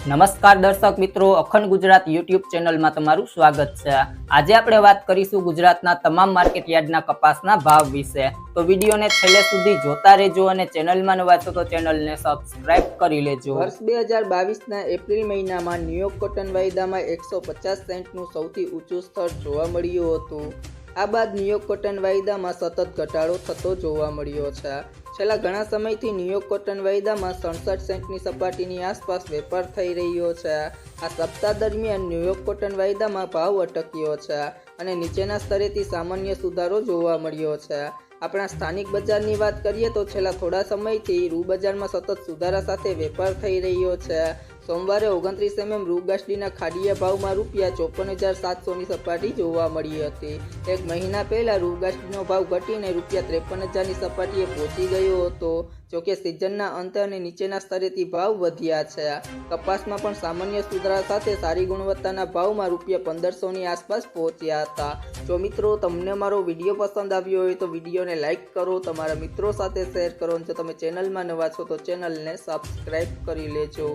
નમસ્કાર દર્શક મિત્રો, અખંડ ગુજરાત યુટ્યુબ ચેનલમાં તમારું સ્વાગત છે। આજે આપણે વાત કરીશું ગુજરાતના તમામ માર્કેટ યાર્ડના કપાસના ભાવ વિશે। તો વિડીયોને છેલ્લે સુધી જોતા રહેજો અને ચેનલમાં નવા છો તો ચેનલને સબસ્ક્રાઇબ કરી લેજો। વર્ષ 2022ના એપ્રિલ મહિનામાં ન્યુયોર્ક કોટન વાયદામાં 150 સેન્ટનું સૌથી ઊંચું સ્તર જોવા મળ્યું હતું। આ બાદ ન્યુયોર્ક કોટન વાયદામાં સતત ઘટાડો થતો જોવા મળ્યો છે। છેલ્લા ઘણા સમયથી ન્યુયોર્ક કોટન વાયદામાં 67 સેન્ટની સપાટીની આસપાસ વેપાર થઈ રહ્યો છે। આ સપ્તાહ દરમિયાન ન્યુયોર્ક કોટન વાયદામાં ભાવ અટક્યો છે અને નીચેના સ્તરેથી સામાન્ય સુધારો જોવા મળ્યો છે। આપણા સ્થાનિક બજારની વાત કરીએ તો છેલ્લા થોડા સમયથી રૂ બજારમાં સતત સુધારા સાથે વેપાર થઈ રહ્યો છે। સોમવારે 29 mm રૂ ગાંસડીના ખાડીયા ભાવમાં રૂપિયા 54,700ની સપાટી જોવા મળી હતી। એક મહિના પહેલા રૂ ગાંસડીનો ભાવ ઘટીને રૂપિયા 53,000ની સપાટીએ પહોંચી ગયો હતો। જોકે સિઝનના અંતે અને નીચેના સ્તરેથી ભાવ વધ્યા છે। કપાસમાં પણ સામાન્ય સુધારા સાથે સારી ગુણવત્તાના ભાવમાં રૂપિયા 1,500ની આસપાસ પહોંચ્યા હતા। જો મિત્રો તમને મારો વિડીયો પસંદ આવ્યો હોય તો વિડીયોને લાઇક કરો, તમારા મિત્રો સાથે શેર કરો અને જો તમે ચેનલમાં નવા છો તો ચેનલને સબસ્ક્રાઇબ કરી લેજો।